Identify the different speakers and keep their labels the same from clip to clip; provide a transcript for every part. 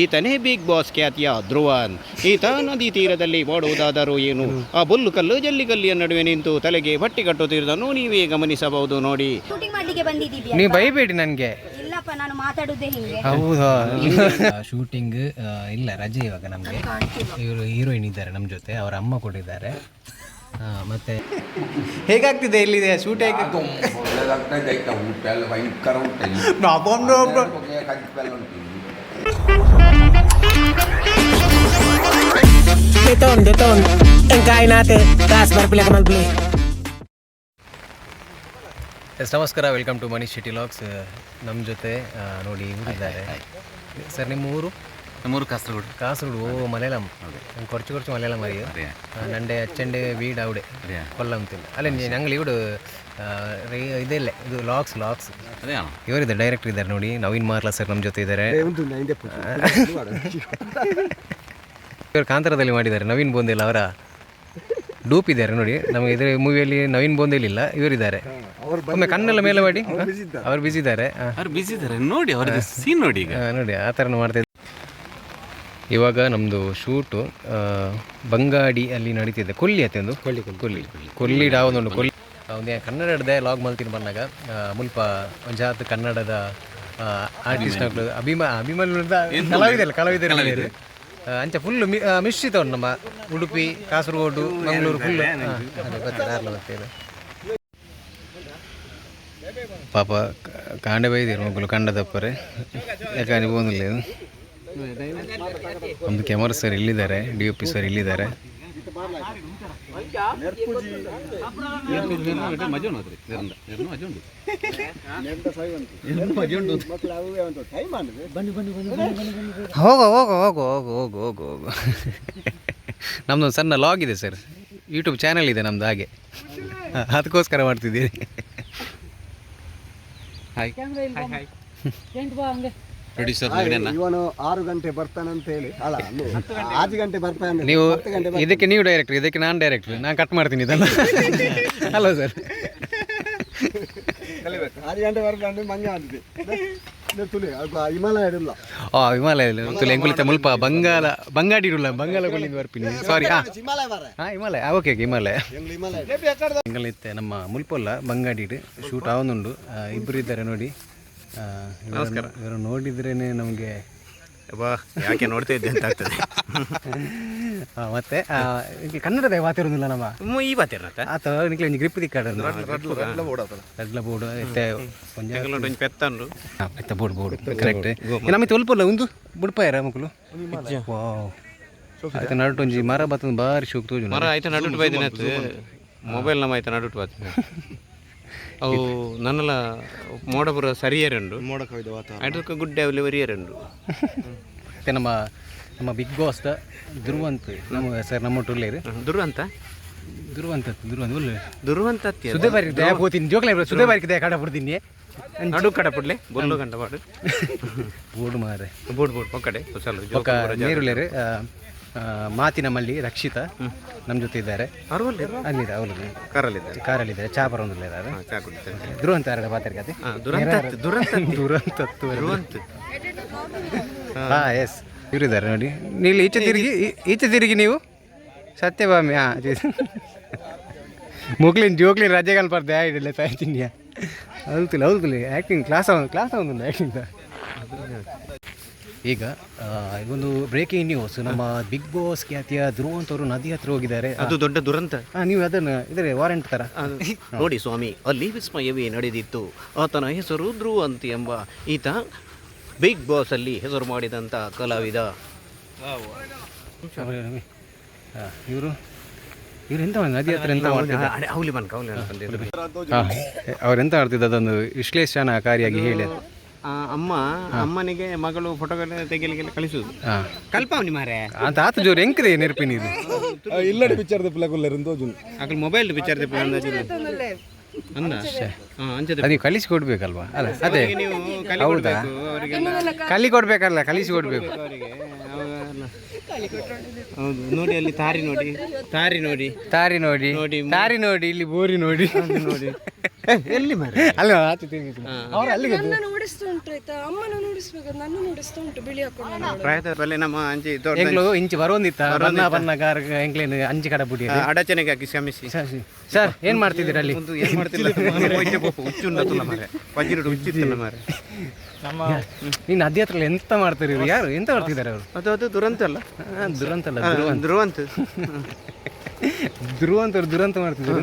Speaker 1: ಈತನೇ big boss ಖ್ಯಾತಿಯ ಧ್ರುವನ್. ಈತ ನದಿ ತೀರದಲ್ಲಿ ಓಡುವುದಾದರೂ ಏನು, ಆ ಬುಲ್ಲು ಕಲ್ಲು ಜಲ್ಲಿಗಲ್ಲಿಯ ನಡುವೆ ನಿಂತು ತಲೆಗೆ ಬಟ್ಟೆ ಕಟ್ಟುತ್ತಿರುವುದನ್ನು ನೀವೇ ಗಮನಿಸಬಹುದು ನೋಡಿ.
Speaker 2: ನೀವು ಬೈಬೇಡಿ ನನಗೆ.
Speaker 3: ಇಲ್ಲಪ್ಪ, ನಾನು ಮಾತಾಡುದೇ ಹಿಂಗೆ.
Speaker 2: ಹೌದಾ? ಶೂಟಿಂಗ್ ಇಲ್ಲ, ರಜೆ ಇವಾಗ ನಮಗೆ. ಇವರು ಹೀರೋಯಿನ್ ಇದ್ದಾರೆ ನಮ್ಮ ಜೊತೆ, ಅವರ ಅಮ್ಮ ಕೊಟ್ಟಿದ್ದಾರೆ. ಮತ್ತೆ ಹೇಗಾಗ್ತಿದೆ ಇಲ್ಲಿದೆ shoot?
Speaker 4: Deton, encainate, das berpilih kemal beli.
Speaker 2: ನಮಸ್ಕಾರ, welcome to Manish Shetty logs. ನಮ್ಮ ಜೊತೆ ನೋಡಿ ಇದ್ದಾರೆ ಸರ್. ನಿಮ್ಮ ಊರು?
Speaker 5: ನಮ್ಮೂರು ಕಾಸರಗೋಡು.
Speaker 2: ഓ മലയാളം. കുറച്ച് മലയാളം അറിയാം. നൻ്റെ അച്ഛൻ്റെ വീട് അവിടെ കൊല്ലംത്തിൽ. അല്ല, ഞങ്ങൾ ഇവിടെ ಇದೆಲ್ಲ ಇದು ಲಾಕ್ಸ್ ಇವರಿದ್ದಾರೆ, ಡೈರೆಕ್ಟರ್ ಇದ್ದಾರೆ ನೋಡಿ, ನವೀನ್ ಮಾರ್ಲಾ ಸರ್ ನಮ್ಮ ಜೊತೆ ಇದ್ದಾರೆ. ಇವರು ಕಾಂತಾರದಲ್ಲಿ ಮಾಡಿದ್ದಾರೆ, ನವೀನ್ ಬೋಂದೇಲ್ ಅವರ ಡೂಪ್ ಇದ್ದಾರೆ ನೋಡಿ. ನಮಗೆ ಇದ್ರ ಮೂವಿಯಲ್ಲಿ ನವೀನ್ ಬೋಂದೇಲ್ ಇಲ್ಲ, ಇವರಿದ್ದಾರೆ. ಒಮ್ಮೆ ಕಣ್ಣೆಲ್ಲ ಮೇಲೆ ಮಾಡಿ. ಅವ್ರು ಬಿಸಿ ಇದ್ದಾರೆ
Speaker 5: ನೋಡಿ, ಅವ್ರ ಸೀನ್ ನೋಡಿ
Speaker 2: ನೋಡಿ ಆ ಥರ ಮಾಡ್ತಾ. ಇವಾಗ ನಮ್ಮದು ಶೂಟು ಬಂಗಾಡಿ ಅಲ್ಲಿ ನಡೀತಿದೆ. ಕೊಲ್ಲಿ ಅತ್ತೆ ಒಂದು ಕೊಲ್ಲಿ ಡಾವೊಂದು ಕೊಲ್ಲಿ ಒಂದು ಕನ್ನಡದ ಲಾಗ್ ಮಲ್ತೀನಿ ಬಂದಾಗ ಮುಲ್ಪ ಒಂಜಾತ್ ಕನ್ನಡದ ಆರ್ಟಿಸ್ಟ್ಗಳು ಕಲಾವಿದರು ಅಂಚೆ ಫುಲ್ ಮಿಶ್ರಿತ ಉಂಟು. ನಮ್ಮ ಉಡುಪಿ, ಕಾಸರಗೋಡು, ಮಂಗಳೂರು ಫುಲ್ ಗೊತ್ತಿದೆ. ಪಾಪ ಕಾಂಡೆ ಬೈದಿರು ಮಕ್ಕಳು ಕಂಡದಪ್ಪರೆ, ಯಾಕಂದ್ರೆ ಬೋನಿಲ್ಲ. ಒಂದು ಕ್ಯಾಮರಾ ಸರ್ ಇಲ್ಲಿದ್ದಾರೆ, DOP ಸರ್ ಇಲ್ಲಿದ್ದಾರೆ. ಹೋಗು ನಮ್ದೊಂದು ಸಣ್ಣ ಲಾಗ್ ಇದೆ ಸರ್, ಯೂಟ್ಯೂಬ್ ಚಾನಲ್ ಇದೆ ನಮ್ದು, ಹಾಗೆ ಅದಕ್ಕೋಸ್ಕರ ಮಾಡ್ತಿದ್ದೀರಿ. ಹಾಯ್.
Speaker 6: ಇವನು 6 ಗಂಟೆ ಬರ್ತಾನಂತ ಹೇಳಿ, ಅಲ್ಲ 5 ಗಂಟೆ ಬರ್ತಾನೆ.
Speaker 2: ನೀವು ಇದಕ್ಕೆ ನೀವು ಡೈರೆಕ್ಟರ್, ಇದಕ್ಕೆ ನಾನು ಡೈರೆಕ್ಟರ್, ನಾನು ಕಟ್ ಮಾಡ್ತೀನಿ ಇದನ್ನು. ಅಲ್ಲ ಸರ್,
Speaker 6: 6 ಗಂಟೆ ಬರ್ತಾನೆ ಮಂಜ ಆಗಿದೆ. ಹಿಮಾಲಯ ಇರಲ್ಲ,
Speaker 2: ಹಿಮಾಲಯ ತುಲೆ ಎಂಕುಲಿತ ಮುಲ್ಪ ಬಂಗಾಡಿ ಇರಲ್ಲ, ಬಂಗಾಳ ಕೊಲ್ಲಿಂದ ಬರ್ತೀನಿ. ಸಾರಿ, ಹಿಮಾಲಯ ಓಕೆ ಹಿಮಾಲಯ ಎಂಕಲಿತ್ತೆ ನಮ್ಮ ಮುಲ್ಪಲ್ಲ ಬಂಗಾಡಿ ಶೂಟ್ ಆವೊಂದುಂಡು. ಇಬ್ಬರು ಇದ್ದಾರೆ ನೋಡಿ.
Speaker 1: ನಮಸ್ಕಾರ.
Speaker 2: ಇವರು ನೋಡಿದ್ರೇನೆ ನಮಗೆ
Speaker 1: ಯಾಕೆ ನೋಡ್ತಾ ಇದ್ದೆ ಅಂತ ಆಗ್ತದೆ.
Speaker 2: ಮತ್ತೆ ಕನ್ನಡದ ವಾತಿರೋದಿಲ್ಲ ನಮ್ಮ
Speaker 1: ಈ ಬಾತಿರ
Speaker 2: ಆತ ನಿಕ್ಲೆ ಗ್ರಿಪ್ ದಿಕ್ಕಾಡ ರಡ್ಲ ಬೋರ್ಡು ಎತ್ತೆ
Speaker 1: ಪೆತ್ತಂಡು
Speaker 2: ಎತ್ತ ಬೋರ್ಡು ಕರೆಕ್ಟ್. ನಮಗೆ ತೊಲ್ಪಲ್ಲ ಒಂದು ಬುಡ್ಪಾಯರ ಮಕ್ಕಳು. ಆಯ್ತು ನಡುಟು ಒಂಜಿ ಮರ ಬತ್ತೊಂದು ಬಾರಿ ಶೋಕ್ ತೋಜು
Speaker 1: ಮರ ಆಯ್ತು ನಡುಟು ಬೈದಿನ ಮೊಬೈಲ್ ನಮ್ಮ ಆಯ್ತು ನಡುಟು ಬಾತಿ ಅವು ನನ್ನೆಲ್ಲ ಮೋಡಪುರ ಸರಿಯರಂಡು ಅದಕ್ಕೆ ಗುಡ್ಡೆ ಅವಲಿವರಿಯರಂಡು.
Speaker 2: ಮತ್ತು ನಮ್ಮ ಬಿಗ್ ಬಾಸ್ ದುರ್ವಂತ್ ನಮ್ಮ ಸರ್ ನಮ್ಮ ಟೂರ್ಲೇರು ದುರ್ವಂತ ಸುದೇ ಬಾರಿ ದಯ ಹೋತೀನಿ ಜೋಕ್ಲ ಸುದೇ ಬಾರಿ ದಯ ಕಾಡ ಬಿಡ್ತೀನಿ
Speaker 1: ನಡು ಕಡ ಬಿಡ್ಲೆ ಬೊಲ್ಲು ಗಂಟ ಮಾಡು
Speaker 2: ಬೋರ್ಡು ಮಾರೆ
Speaker 1: ಬೋರ್ಡ್ ಪಕ್ಕಡೆ
Speaker 2: ಪಕ್ಕ ನೀರುಲೇರು. ಮಾತಿನ ಮಲ್ಲಿ ರಕ್ಷಿತಾ ನಮ್ಮ ಜೊತೆ ಇದ್ದಾರೆ. ಅಲ್ಲಿದೆ ಅವರು ಕಾರಲ್ಲಿದ್ದಾರೆ. ಚಾ ಬರೋದಿಲ್ಲ ದುರಂತ ಎರಡು ಪಾತ್ರಕತೆ ಎಸ್ ಇವರಿದ್ದಾರೆ ನೋಡಿ. ನೀವು ಈಚೆ ತಿರುಗಿ ನೀವು ಸತ್ಯಭಾಮಿ ಮುಗ್ಲಿನ ಜೋಗ್ಲಿನ ರಜೆಗಳು ಬರ್ದೆ ಇಡಲ್ಲ ತಾಯ್ತಿನ್ಯಾ ಹೌದಿಲ್ಲ ಆ್ಯಕ್ಟಿಂಗ್ ಕ್ಲಾಸ್ ಒಂದು ಆ್ಯಕ್ಟಿಂಗ್. ಈಗ ಇದೊಂದು ಬ್ರೇಕಿಂಗ್ ನ್ಯೂಸ್. ನಮ್ಮ ಬಿಗ್ ಬಾಸ್ ಖ್ಯಾತಿಯ ಧ್ರುವಂತ್ ಅವರು ನದಿ ಹತ್ರ ಹೋಗಿದ್ದಾರೆ.
Speaker 1: ಅದು ದೊಡ್ಡ ದುರಂತ.
Speaker 2: ನೀವು ಅದನ್ನು ಇದ್ರೆ ವಾರೆಂಟ್ ಥರ
Speaker 1: ನೋಡಿ ಸ್ವಾಮಿ, ಅಲ್ಲಿ ವಿಸ್ಮಯವೇ ನಡೆದಿತ್ತು. ಆತನ ಹೆಸರು ಧ್ರುವಂತ್ ಎಂಬ ಈತ ಬಿಗ್ ಬಾಸ್ ಅಲ್ಲಿ ಹೆಸರು ಮಾಡಿದಂಥ ಕಲಾವಿದ.
Speaker 2: ಇವರು ಎಂತ ನದಿ ಹತ್ರ ಎಂತ ಅವ್ರೆಂತ ಮಾಡ್ತಿದ್ದ ಅದೊಂದು ವಿಶ್ಲೇಷಣಾಕಾರಿಯಾಗಿ ಹೇಳಿ.
Speaker 1: ಅಮ್ಮನಿಗೆ ಮಗಳು ಫೋಟೋಗಳು ತೆಗಿಲಿಕ್ಕೆಲ್ಲ ಕಳಿಸುದು ಕಲ್ಪವನಿ ಮಾರೆ
Speaker 2: ಅಂತ ಆತ ಜೋರು ಎಂಕ್ರೆ ನೆನಪಿನ ಇದು
Speaker 6: ಇಲ್ಲಡಿ ಪಿಕ್ಚರ್
Speaker 1: ಅಕಲ್ ಮೊಬೈಲ್ ಪಿಕ್ಚರ್
Speaker 2: ನೀವು ಕಲಿಸಿ ಕೊಡ್ಬೇಕಲ್ವಾ? ಅಲ್ಲ ಅದೇ ಹೌದಾ, ಕಲಿಸಿ ಕೊಡ್ಬೇಕು.
Speaker 1: ಹೌದು ನೋಡಿ, ಅಲ್ಲಿ ತಾರಿ ನೋಡಿ ಇಲ್ಲಿ ಬೋರಿ ನೋಡಿ ಎಲ್ಲಿ ಮಾರೆ
Speaker 2: ಅಲ್ಲ ಆಚೆ ತಿರುಗಿ ಅವ್ರು ಅಲ್ಲಿಗೆ
Speaker 7: ನನ್ನ ನೋಡಿಸ್ತಾ ಉಂಟು ಆಯ್ತಾ, ಅಮ್ಮನ ನೋಡಿಸ್ಬೇಕು, ನನ್ನ ನೋಡಿಸ್ತಾ ಉಂಟು ಬಿಳಿ ಹಾಕೊಂಡು.
Speaker 1: ಪ್ರಾಯದ ಬಲ್ಲೆ ನಮ್ಮ ಅಂಚಿ ದೊಡ್ಡ
Speaker 2: ಎಂಗ್ಲು ಇಂಚು ಬರೋಂದಿತ್ತ ಬಣ್ಣ ಗಾರ ಎಂಗ್ಲೇನು ಅಂಚಿ ಕಡೆ ಬಿಡಿ
Speaker 1: ಅಡಚಣೆಗೆ ಹಾಕಿ ಕ್ಷಮಿಸಿ.
Speaker 2: ಸರ್ ಏನ್ ಮಾಡ್ತಿದ್ದೀರಾ ಅಲ್ಲಿ?
Speaker 1: ಒಂದು ಏನು ಮಾಡ್ತಿಲ್ಲ ಹುಚ್ಚುನ್ನತಲ್ಲ ಮಾರೆ, ವಜ್ರಡು ಹುಚ್ಚಿತ್ತಲ್ಲ ಮಾರೆ.
Speaker 2: ನೀನು ಅದೇ ಹತ್ರ ಎಂತ ಮಾಡ್ತೀರಿ? ಯಾರು ಎಂತ ಮಾಡ್ತಿದ್ದಾರೆ ಅವರು?
Speaker 1: ಅದು ದುರಂತ ಅಲ್ಲ,
Speaker 2: ದುರಂತ ಅಲ್ಲ
Speaker 1: ಧ್ರುವಂತ
Speaker 2: ಧ್ರುವಂತವ್ರು ದುರಂತ ಮಾಡ್ತಿದ್ದಾರೆ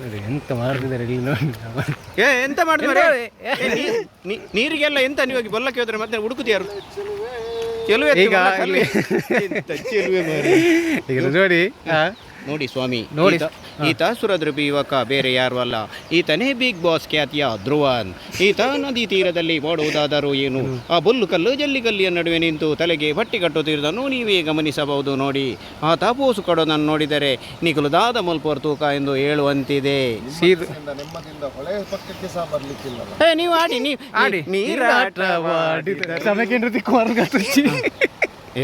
Speaker 2: ನೋಡಿ ಎಂತ ಮಾಡ್ತಿದ್ದಾರೆ ಇಲ್ಲಿ ನೋಡಿ.
Speaker 1: ಎಂತ ಮಾಡ್ತಾರೆ ನೀರಿಗೆಲ್ಲ ಎಂತ ನೀವು ಬೊಲ್ಲಕ್ಕೆ ಹೋದ್ರೆ ಮತ್ತೆ ಹುಡುಕುತ್ತೀಯಾರು ಚೆಲುವೆ
Speaker 2: ಈಗ ನೋಡಿ
Speaker 1: ನೋಡಿ ಸ್ವಾಮಿ, ನೋಡಿ ಈತ ಸುರದ್ರಪಿ ಯುವಕ ಬೇರೆ ಯಾರು ಅಲ್ಲ, ಈತನೇ ಬಿಗ್ ಬಾಸ್ ಖ್ಯಾತಿಯ ಧ್ರುವನ್. ಈತ ನದಿ ತೀರದಲ್ಲಿ ಓಡುವುದಾದರೂ ಏನು, ಆ ಬುಲ್ಲುಕಲ್ಲು ಜಲ್ಲಿಗಲ್ಲಿಯ ನಡುವೆ ನಿಂತು ತಲೆಗೆ ಬಟ್ಟೆ ಕಟ್ಟುತ್ತಿರುವುದನ್ನು ನೀವೇ ಗಮನಿಸಬಹುದು. ನೋಡಿ ಆತ ಪೋಸು ಕೊಡೋದನ್ನು ನೋಡಿದರೆ ನಿಗುಲದಾದ ಮಲ್ಪೋರ್ ತೂಕ ಎಂದು ಹೇಳುವಂತಿದೆ. ನೀವು ಆಡಿ, ನೀವು ಆಡಿ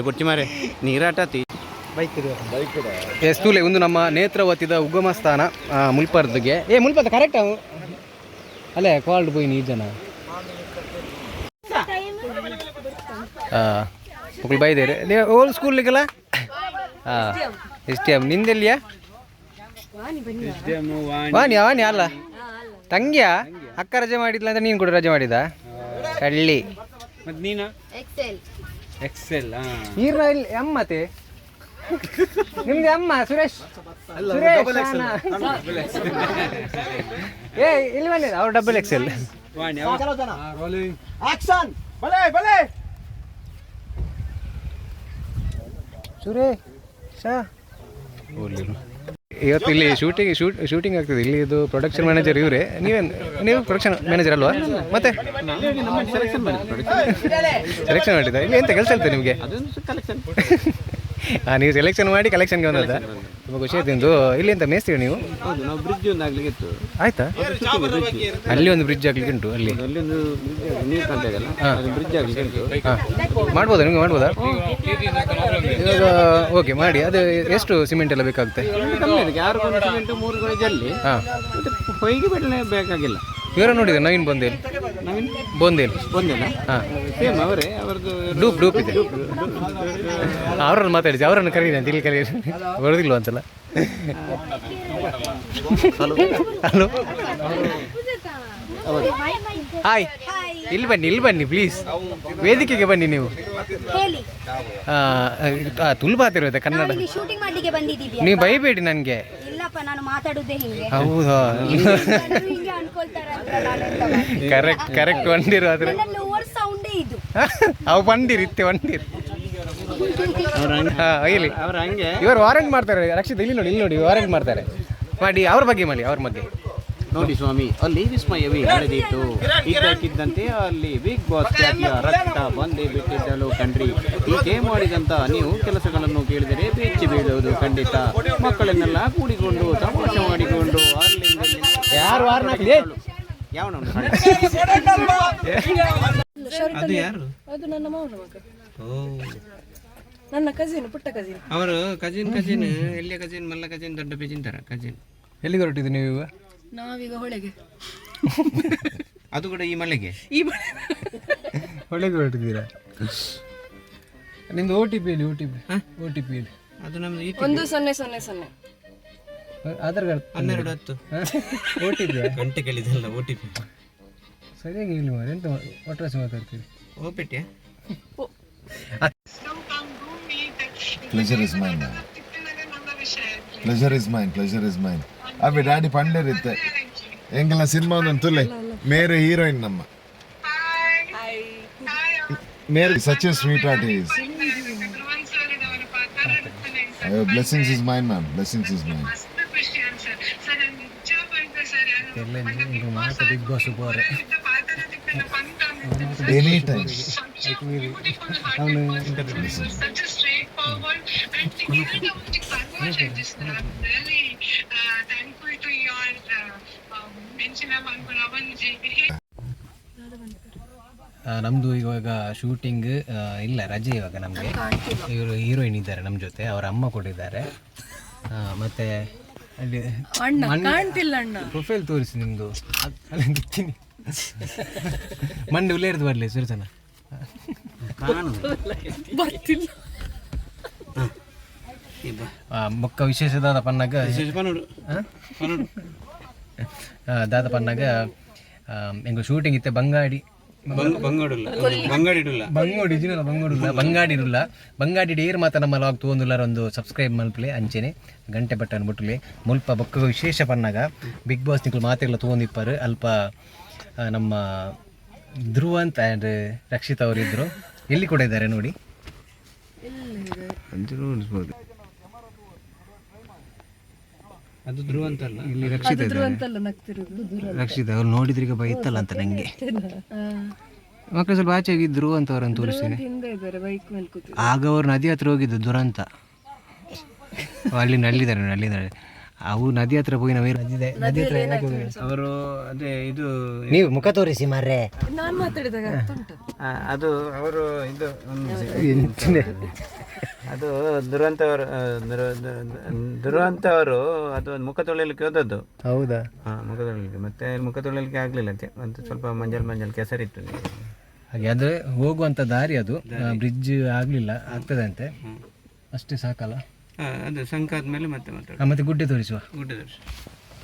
Speaker 1: ಬುಚ್ಚಿ ಮಾರೆ ನೀರಾಟತಿ
Speaker 2: ಎಸ್ತೂಲೆ ಒಂದು ನಮ್ಮ ನೇತ್ರಾವತಿದ ಉಗಮ ಸ್ಥಾನ ಮುಲ್ಪರ್ದಿಗೆ. ಮುಲ್ಪರ್ದ ಕರೆಕ್ಟ್ ಅಲ್ಲೇ ಕಾಲ್ಡ್ போய் ನೀ ಜನ ಮಕ್ಕಳು ಬೈದೇರಿ ನೀವು ಓಲ್ಡ್ ಸ್ಕೂಲಿಗೆಲ್ಲ ಎಸ್ ನಿಂದೆಲ್ಲಿಯಾ? ವಾಣಿ ಅಲ್ಲ ತಂಗಿಯ ಅಕ್ಕ ರಜೆ ಮಾಡಿದ್ಲ ಅಂತ ನೀನು ಕೂಡ ರಜೆ ಮಾಡಿದ ಕಳ್ಳಿ.
Speaker 5: ನೀನು ಎಕ್ಸೆಲ್
Speaker 2: ನೀರ್ನ ಇಲ್ಲಿ ಅಮ್ಮತೆ ನಿಮ್ದು ಅಮ್ಮ ಸುರೇಶ್ ಏ ಇಲ್ಲಿ ಬಂದಿದೆ ಅವ್ರು ಡಬಲ್ ಎಕ್ಸೆಲ್. ಸುರೇಶ್ ಇವತ್ತು ಇಲ್ಲಿ ಶೂಟಿಂಗ್ ಆಗ್ತದೆ. ಇಲ್ಲಿ ಇದು ಪ್ರೊಡಕ್ಷನ್ ಮ್ಯಾನೇಜರ್ ಇವರೇ. ನೀವು ಪ್ರೊಡಕ್ಷನ್ ಮ್ಯಾನೇಜರ್ ಅಲ್ವಾ? ಮತ್ತೆ ಸೆಲೆಕ್ಷನ್ ಮಾಡಿದ ಇಲ್ಲಿ ಎಂತ ಕೆಲಸ ಇರ್ತದೆ ನಿಮಗೆ? ನೀವು ಸೆಲೆಕ್ಷನ್ ಮಾಡಿ ಕಲೆಕ್ಷನ್ಗೆ ಬಂದದ? ತುಂಬ ಖುಷಿ ಆಯ್ತು. ನಿಮ್ಮದು ಇಲ್ಲಿ ಎಂತ ಮೇಸ್ತೀವಿ ನೀವು?
Speaker 1: ಬ್ರಿಡ್ಜ್ ಒಂದು ಆಗ್ಲಿಕ್ಕೆ ಇತ್ತು.
Speaker 2: ಆಯ್ತಾ? ಅಲ್ಲಿ ಒಂದು ಬ್ರಿಡ್ಜ್ ಆಗ್ಲಿಕ್ಕೆ ಉಂಟು. ಅಲ್ಲಿ
Speaker 1: ಬ್ರಿಡ್ಜ್ ಆಗ್ಲಿಕ್ಕೆ ಉಂಟು.
Speaker 2: ಮಾಡ್ಬೋದಾ ನಿಮಗೆ? ಮಾಡ್ಬೋದಾ ಇವಾಗ? ಓಕೆ ಮಾಡಿ. ಅದು ಎಷ್ಟು ಸಿಮೆಂಟ್ ಎಲ್ಲ ಬೇಕಾಗುತ್ತೆ?
Speaker 1: 3 ಗಜಲ್ಲಿ.
Speaker 2: ಹಾಂ,
Speaker 1: ಹೊಯ್ಗೆ ಬಿಡಲೇ ಬೇಕಾಗಿಲ್ಲ.
Speaker 2: ಇವರ ನೋಡಿದೆ ನವೀನ್ ಬಂದೇಲ್
Speaker 1: ಬಂದಿಲ್ಲ.
Speaker 2: ಹಾಂ,
Speaker 1: ಸೇಮ್ ಅವರೇ. ಅವ್ರದ್ದು
Speaker 2: ಡೂಪ್ ಇದೆ. ಅವರನ್ನು ಮಾತಾಡಿಸಿ ಅವರನ್ನು ಕರೀರಿ ಅಂತ ಇಲ್ಲಿ ಕರೀರಿ. ಬರೋದಿಲ್ವ ಅಂತಲ್ಲ? ಹಲೋ ಹಾಯ್, ಇಲ್ಲಿ ಬನ್ನಿ ಪ್ಲೀಸ್. ವೇದಿಕೆಗೆ ಬನ್ನಿ ನೀವು. ತುಲ್ಬಾತಿರೋದೆ ಕನ್ನಡ.
Speaker 3: ಶೂಟಿಂಗ್ ಮಾಡ್ಲಿಕ್ಕೆ ಬಂದಿದ್ದೀವಿ.
Speaker 2: ನೀವು ಬೈಬೇಡಿ ನನಗೆ.
Speaker 3: ಇಲ್ಲಪ್ಪ, ನಾನು ಮಾತಾಡುದೇ ಹಿಂಗೆ.
Speaker 2: ಹೌದಾ?
Speaker 3: ಹಿಂಗೆ ಅನ್ಕೊಳ್ತಾರೆ.
Speaker 2: ಕರೆಕ್ಟ್ ಒಂದಿರು ಆದ್ರೆ
Speaker 3: ಲೋವರ್ ಸೌಂಡೇ ಇದು.
Speaker 2: ಅವು ಬಂದಿರಿ ಇಲ್ಲಿ ಇವರು ವಾರಂಟ್ ಮಾಡ್ತಾರೆ. ರಕ್ಷಿತ್ ಇಲ್ಲಿ ನೋಡಿ ವಾರಂಟ್ ಮಾಡ್ತಾರೆ. ಮಾಡಿ ಅವ್ರ ಬಗ್ಗೆ
Speaker 1: ನೋಡಿ ಸ್ವಾಮಿ, ಅಲ್ಲಿ ವಿಸ್ಮಯವೇ ನಡೆದಿತ್ತು. ಇದ್ದಕ್ಕಿದ್ದಂತೆ ಅಲ್ಲಿ ಬಿಗ್ ಬಾಸ್ ಖ್ಯಾತಿಯ ರಕ್ತ ಬಂದೇ ಬಿಟ್ಟಿದ್ದಲು ಕಣ್ರಿ. ಹೀಗೆ ಮಾಡಿದಂತ ನೀವು ಕೆಲಸಗಳನ್ನು ಕೇಳಿದರೆ ಬೆಚ್ಚಿ ಬೀಳುವುದು ಖಂಡಿತ. ಮಕ್ಕಳನ್ನೆಲ್ಲ ಕೂಡಿಕೊಂಡು ತಮಾಷೆ ಮಾಡಿಕೊಂಡು
Speaker 2: ಯಾರು
Speaker 1: ಅದು ಯಾರು?
Speaker 7: ಅದು ನನ್ನ ಮಾವನ ಮಗ, ನನ್ನ ಕಸಿನ್, ಪುಟ್ಟ ಕಸಿನ್.
Speaker 1: ಅವರು ಕಜಿನ್ ಎಲ್ಲಿಯ ಕಜಿನ್? ಮಲ್ಲ ಕಜಿನ್, ದೊಡ್ಡ ಪೇಜಿನ್ ತರ ಕಜಿನ್.
Speaker 2: ಎಲ್ಲಿಗೆ ಹೊರಟಿದ್ದು ನೀವು ಈಗ?
Speaker 7: ನಾವೀಗ ಹೊಳೆಗೆ.
Speaker 1: ಅದು ಕೂಡ ಈ ಮಳೆಗೆ
Speaker 2: ಹೊಳೆಗೆ ಹೊರಟಿದ್ದೀರಾ? ನಿಮ್ದು OTP ಹೇಳಿ. ಅದು ನಮ್ದು
Speaker 7: 1000.
Speaker 2: ಆಧಾರ್ ಕಾರ್ಡ್
Speaker 1: 1210
Speaker 2: OTP
Speaker 1: ಗಂಟೆ ಕೇಳಿದಲ್ಲ OTP.
Speaker 2: ಸರಿಯಾಗಿ ಇಲ್ಲಿ ಮಾರಿ ಎಂತ ಒಟ್ರಾಸಿ ಮಾತಾಡ್ತೀವಿ.
Speaker 1: ಓಪೆಟ್ಯಾ?
Speaker 8: Pleasure is mine. ಅಬ್ಬೆ ಡ್ಯಾಡಿ ಪಂಡರಿತ್ತೆ ಎಂಗೆಲ್ಲ ಸಿನಿಮಾ ಒಂದೊಂದು ಮೇರೆ ಹೀರೋಯಿನ್ ನಮ್ಮ ಮೇರೆ such a sweetheart is. Blessings is mine ma'am, blessings is mine.
Speaker 2: Big boss ಬೋರೆ
Speaker 8: ಎನಿ ಟೈಮ್.
Speaker 2: ನಮ್ಮದು ಇವಾಗ ಶೂಟಿಂಗ್ ಇಲ್ಲ, ರಜೆ ಇವಾಗ ನಮಗೆ. ಇವರು ಹೀರೋಯಿನ್ ಇದ್ದಾರೆ ನಮ್ಮ ಜೊತೆ, ಅವರ ಅಮ್ಮ ಕೊಟ್ಟಿದ್ದಾರೆ. ಮತ್ತು ಅಲ್ಲಿ
Speaker 7: ಅಣ್ಣ ಕಾಣ್ತಿಲ್ಲ ಅಣ್ಣ.
Speaker 2: ಪ್ರೊಫೈಲ್ ತೋರಿಸಿ ನಿಮ್ಮದು ಅಲ್ಲಿ ಗೊತ್ತೀನಿ ಮಂಡೆ ಉಳ್ಳೇರ್ದು ಬರಲಿ ಸುರಸನ
Speaker 7: ಬರ್ತಿಲ್ಲ.
Speaker 2: ಮೊಕ್ಕ ವಿಶೇಷದಾದ ಪನ್ನಾಗ ದಾದ ಪನ್ನಾಗ ಎಂಗ ಶೂಟಿಂಗ್ ಇತ್ತೆ ಬಂಗಾಡಿ ಬಂಗಾಡಿ ಡೇರ್ ಮಾತ ನಮ್ಮ ಲಾಗ್ ತಗೊಂಡುಲ್ಲಾರ ಒಂದು ಸಬ್ಸ್ಕ್ರೈಬ್ ಮಲ್ಪಲೆ ಅಂಚೆನೆ ಗಂಟೆ ಬಟ್ಟನ್ ಬಿಟ್ಟಲೆ ಮುಲ್ಪ ಬೊಕ್ಕ ವಿಶೇಷ ಪನ್ನಾಗ ಬಿಗ್ ಬಾಸ್ ನಿಕ್ಲು ಮಾತೆಲ್ಲ ತಗೊಂಡಿಪ್ಪಾರು ಅಲ್ಪ ನಮ್ಮ ಧ್ರುವಂತ್ ಆ್ಯಂಡ್ ರಕ್ಷಿತ್ ಅವರಿದ್ದರು ಎಲ್ಲಿ ಕೂಡ ಇದ್ದಾರೆ ನೋಡಿ
Speaker 1: ಅದು ಧ್ರುವಂತ ಅಲ್ಲ,
Speaker 2: ಇಲ್ಲಿ ರಕ್ಷಿತ್ ರಕ್ಷಿತ್ ಅವ್ರು ನೋಡಿದ್ರೆ ಈಗ ಬೈತಲ್ಲ ಅಂತ ನನಗೆ ಮಕ್ಕಳು ಸ್ವಲ್ಪ ಆಚೆ ಹೋಗಿದ್ರು ಅಂತ ಅವ್ರನ್ನ ತೋರಿಸ್ತೀನಿ. ಆಗ ಅವ್ರು ನದಿ ಹತ್ರ ಹೋಗಿದ್ದು ದುರಂತ ಅಲ್ಲಿ ನಲ್ಲಿದ್ದಾರೆ ಅವು ನದಿ ಹತ್ರ ಹೋಗಿ ನಾವೇ ನದಿ ಹತ್ರ
Speaker 1: ಅವರು ಅದೇ ಇದು
Speaker 4: ನೀವು ಮುಖ ತೋರಿಸಿ ಮಾರ್ರೆ.
Speaker 7: ನಾನ್ ಮಾತಾಡಿದಾಗ
Speaker 1: ಅದು ಅವರು ಇದು ಅದು ದುರಂತ ಅವರು ಅದು ಒಂದು ಮುಖ ತೊಳೆಯಲಿಕ್ಕೆ ಹೋದದ್ದು.
Speaker 2: ಹೌದಾ?
Speaker 1: ಮುಖ ತೊಳೆಯಲಿಕ್ಕೆ ಮತ್ತೆ ಮುಖ ತೊಳೆಯಲಿಕ್ಕೆ ಆಗಲಿಲ್ಲ ಅಂತ ಸ್ವಲ್ಪ ಮಂಜಲ್ ಕೆಸರಿತ್ತು ನೀರು.
Speaker 2: ಹಾಗೆ ಅಂದರೆ ಹೋಗುವಂಥ ದಾರಿ ಅದು ಬ್ರಿಡ್ಜ್ ಆಗಲಿಲ್ಲ, ಆಗ್ತದೆ ಅಂತೆ ಅಷ್ಟೇ ಸಾಕಲ್ಲ.
Speaker 1: ಅದು ಸಂಕಾದ ಮೇಲೆ ಮತ್ತೆ
Speaker 2: ಮತ್ತೆ ಗುಡ್ಡೆ ತೋರಿಸುವ.
Speaker 1: ಗುಡ್ಡೆ ತೋರಿಸಿ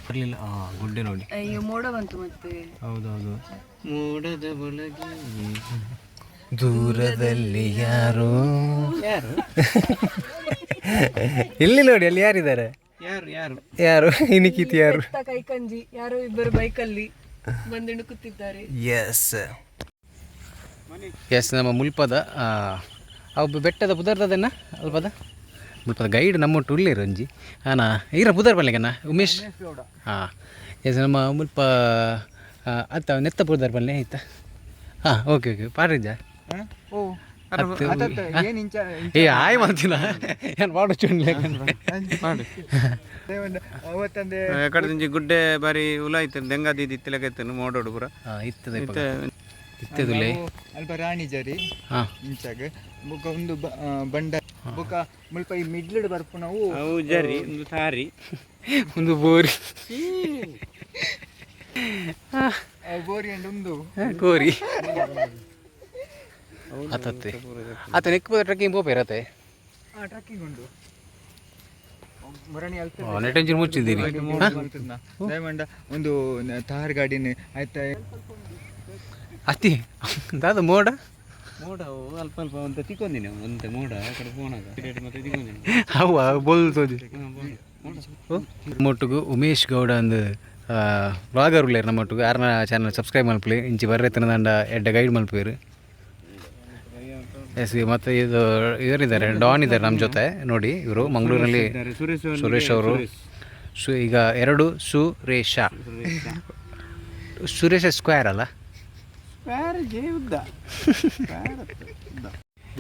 Speaker 2: ಬರಲಿಲ್ಲ. ಗುಡ್ಡೆ ನೋಡಿ.
Speaker 7: ಅಯ್ಯೋ ಮೋಡ ಬಂತು ಮತ್ತೆ.
Speaker 2: ಹೌದೌದು.
Speaker 1: ಮೋಡದ ಒಳಗೆ
Speaker 2: ದೂರದಲ್ಲಿ ಯಾರು ಇಲ್ಲಿ ನೋಡಿ, ಅಲ್ಲಿ ಯಾರಿದ್ದಾರೆ? ಯಾರು ಇನಿಕಿತಿ ಯಾರು?
Speaker 7: ಕೈ ಕಂಜಿ ಯಾರೋ ಇಬ್ಬರು ಬೈಕಲ್ಲಿ ಬಂದು ಕೂತಿದ್ದಾರೆ.
Speaker 2: ಎಸ್ ನಮ್ಮ ಮುಲ್ಪದ ಅವು ಬೆಟ್ಟದ ಪುದರ್ದನ್ನ ಅಲ್ಪದ ಮುಲ್ಪದ ಗೈಡ್ ನಮ್ಮೊಟ್ಟು ಉಳ್ಳೇ ರಂಜಿ ಹಾಂ ಈರ ಪುದರ್ ಬಲ್ಲೆಗಣ್ಣ ಉಮೇಶ್. ಹಾಂ ಎಸ್ ನಮ್ಮ ಮುಲ್ಪ ಅತ್ತ ನೆತ್ತ ಪುದರ್ ಬಲ್ಲೆ ಆಯ್ತಾ? ಹಾಂ ಓಕೆ ಪಾರಿಜ ಏ ಆಯ್ ಮಾಡ್ತೀನ ಏನು ಮಾಡು
Speaker 1: ಕಡೆ ಗುಡ್ಡೆ ಬಾರಿ ಉಲ ಐತೆ ದೆಂಗ ದೀದಿ ತಿಲಕೈತೆ ಮೋಡೋಡು ಪೂರ
Speaker 2: ಇತ್ತದೆ ಇತ್ತದುಲೆ
Speaker 9: ಅಲ್ಪ ರಾಣಿ ಜರಿ ಇಂಚಾಗ ಬೊಕ ಒಂದು ಬಂಡ ಬೊಕ ಮುಲ್ಪ ಈ ಮಿಡ್ಲಡ್ ಬರ್ಪು ನಾವು
Speaker 1: ಜರಿ ಒಂದು ತಾರಿ
Speaker 2: ಒಂದು ಬೋರಿ
Speaker 9: ಬೋರಿ ಅಂಡ್ ಒಂದು
Speaker 2: ಕೋರಿ ಅತ್ತತ್ತೆ ಆತ ನೆಕ್ಕು ಟ್ರೆಕ್ಕಿಂಗ್ ಪೋಪೇರತ್ತೆ
Speaker 9: ಟ್ರಕ್ಕಿಂಗ್ ಉಂಡು ಮರಣಿ ಅಲ್ಪ
Speaker 2: ನೆಟ್ಟಂಜಿ ಮುಚ್ಚಿದ್ದೀರಿ
Speaker 9: ದಯಮಂಡ ಒಂದು ತಾರ್ ಗಾಡಿನ ಆಯ್ತಾ
Speaker 2: ಅತಿ ದಾದ ಮೋಡ
Speaker 1: ಅಲ್ಪ ಅಂತ ತಿಕ್ಕೊಂದಿನಿ ಒಂದು ಮೋಡ ಆ ಕಡೆ ಫೋನಾಗ ಮತ್ತೆ ತಿಕ್ಕೊಂದಿನಿ
Speaker 2: ಅವ ಬೋಲ್ತೋದು ನಮ್ಮೊಟ್ಟಿಗೂ ಉಮೇಶ್ ಗೌಡ ಅಂದು ಬ್ಲಾಗರ್ ಉಳ್ಳೇರು ನಮ್ಮೊಟ್ಟಿಗೂ ಯಾರನ್ನ ಚಾನಲ್ ಸಬ್ಸ್ಕ್ರೈಬ್ ಮಲ್ಪಲಿ ಇಂಚಿ ಬರ್ರೆ ತನದಂಡ ಎಡ್ಡ ಗೈಡ್ ಮಲ್ಪೇರು. ಎಸ್ ಮತ್ತು ಇದು ಇವರಿದ್ದಾರೆ, ಡಾನ್ ಇದ್ದಾರೆ ನಮ್ಮ ಜೊತೆ ನೋಡಿ. ಇವರು ಮಂಗಳೂರಲ್ಲಿ ಸುರೇಶ್ ಅವರು ಈಗ ಎರಡು ಸುರೇಶ ಸ್ಕ್ವೇರ್ ಅಲ್ಲ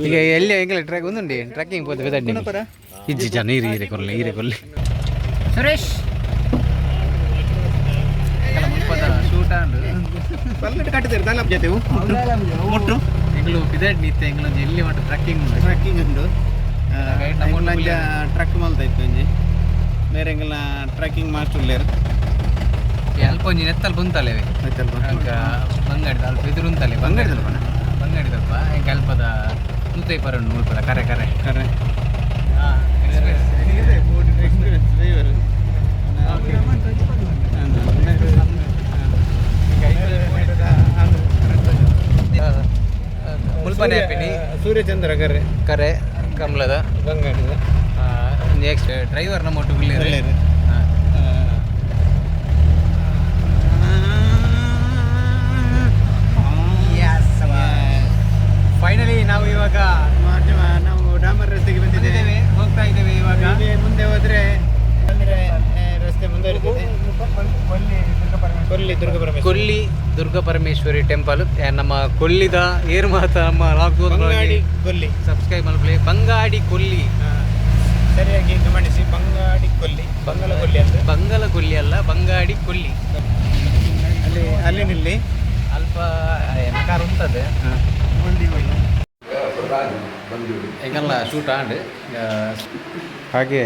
Speaker 2: ಈಗ ಎಲ್ಲಿ ಹೆಂಗಿಲ್ಲ ಟ್ರ್ಯಾಕ್ ಒಂದುಂಡಿ ಟ್ರೆಕ್ಕಿಂಗ್ ಹೋದ ಬೆದಡ್ಡಿ ಇಜ್ಜಿ ಜನ ಹೀರೆ ಕೊಲ್ಲಿ ಸುರೇಶ್
Speaker 1: ಪಲ್ಲಟ್ ಕಟ್ಟಿದ್ದಾರೆ ದಾಲಬ್ ಜೊತೆ ಮುಟ್ಟು
Speaker 2: ಎಂಗ್ಳು ಬಿದಡ್ ನಿತ್ತೆ ಎಂಗ್ಳೊಂದು ಎಲ್ಲಿ ಮಟ್ಟ ಟ್ರೆಕ್ಕಿಂಗ್
Speaker 1: ಉಂಡು ನಮ್ಮೊಂದು ಟ್ರಕ್ ಮಲ್ತಾ ಇತ್ತು ಒಂಜಿ ಬೇರೆ ಎಂಗೆಲ್ಲ ಟ್ರೆಕ್ಕಿಂಗ್ ಮಾಸ್ಟರ್ ಉಳ್ಳೇರು
Speaker 2: ಅಲ್ಪ ಒಂಜಿ ನೆತ್ತಲ್ಲಿ ಬಂತಲ್ಲೇ ಬಂಗಾಡಿದ ಅಲ್ಪ ಎದುರುಂತಲ್ಲೇ ಬಂಗಾಡಿದಪ್ಪ ಹೆಂಗೆ ಅಲ್ಪದ ನೂತೈ ಪರಂಡು ಮುಲ್ಪದ ಕರೆ ಮುಲ್ಪನೆ ಹ್ಯಾಪಿನಿ
Speaker 1: ಸೂರ್ಯಚಂದ್ರ
Speaker 2: ಕರೆ ಕಮಲದ
Speaker 1: ಬಂಗಾಡಿದ
Speaker 2: ನೆಕ್ಸ್ಟ್ ಡ್ರೈವರ್ ನಮ್ಮ ಒಟ್ಟು ಬಿಳ್ಳಿರು. ಫೈನಲಿ ನಾವು ಇವಾಗ
Speaker 1: ನಾವು ಡಾಮರ್ ರಸ್ತೆಗೆ ಬಂದಿದ್ದೇವೆ,
Speaker 2: ಹೋಗ್ತಾ ಇದ್ದೇವೆ. ಇವಾಗ
Speaker 1: ಮುಂದೆ ಹೋದ್ರೆ ರಸ್ತೆ ಮುಂದುವರಿತದೆ.
Speaker 2: ಕೊಲ್ಲಿ ದುರ್ಗಾ ಪರಮೇಶ್ವರಿ ಟೆಂಪಲ್ ನಮ್ಮ ಕೊಲ್ಲಿದ ಏರ್ ಮಾತ ನಮ್ಮ
Speaker 1: ಬಂಗಾಡಿ ಕೊಲ್ಲಿ
Speaker 2: ಸಬ್ಸ್ಕ್ರೈಬ್ ಮಲ್ಪಲೆ ಬಂಗಾಡಿ ಕೊಲ್ಲಿ
Speaker 1: ಸರಿಯಾಗಿ ಗಮನಿಸಿ. ಬಂಗಾಡಿ ಕೊಲ್ಲಿ ಬಂಗಲ ಕೊಲ್ಲಿ ಅಂತ
Speaker 2: ಬಂಗಲ ಕೊಲ್ಲಿ ಅಲ್ಲ ಬಂಗಾಡಿ ಕೊಲ್ಲಿ.
Speaker 1: ಅಲ್ಲಿ ನಿಲ್ಲಿ
Speaker 2: ಅಲ್ಪ ಎನಕಾರ ಉಂಟದೆ ಈಗೆಲ್ಲ ಶೂಟ್ ಆಂಡ್
Speaker 5: ಹಾಗೆ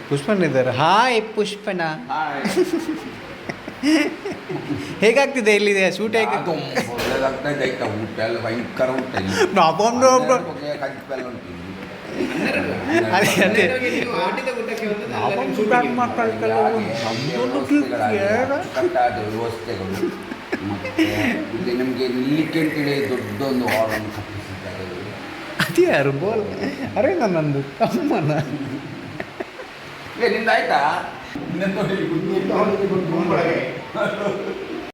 Speaker 5: ಪುಷ್ಪನ್ ಇದ್ದಾರೆ. ಹಾಯ್ ಪುಷ್ಪನ. ಹೇಗಾಗ್ತಿದೆ ಇಲ್ಲಿದೆ ಶೂಟ್? ಹೇಗೆ ಅದೇ
Speaker 1: ನಿಮಗೆ ನಿಲ್ಲಿಕ್ಕೆ ಅಂತೇಳಿ ದೊಡ್ಡೊಂದು ಹಾಲನ್ನು ಕಟ್ಟಿಸಿದ್ದಾರೆ.
Speaker 5: ಅದೇ ಯಾರು ಬೋಲ್? ಅರೆ ನನ್ನೊಂದು ತಮ್ಮನ.
Speaker 1: ನಿಂದಾಯ್ತಾ?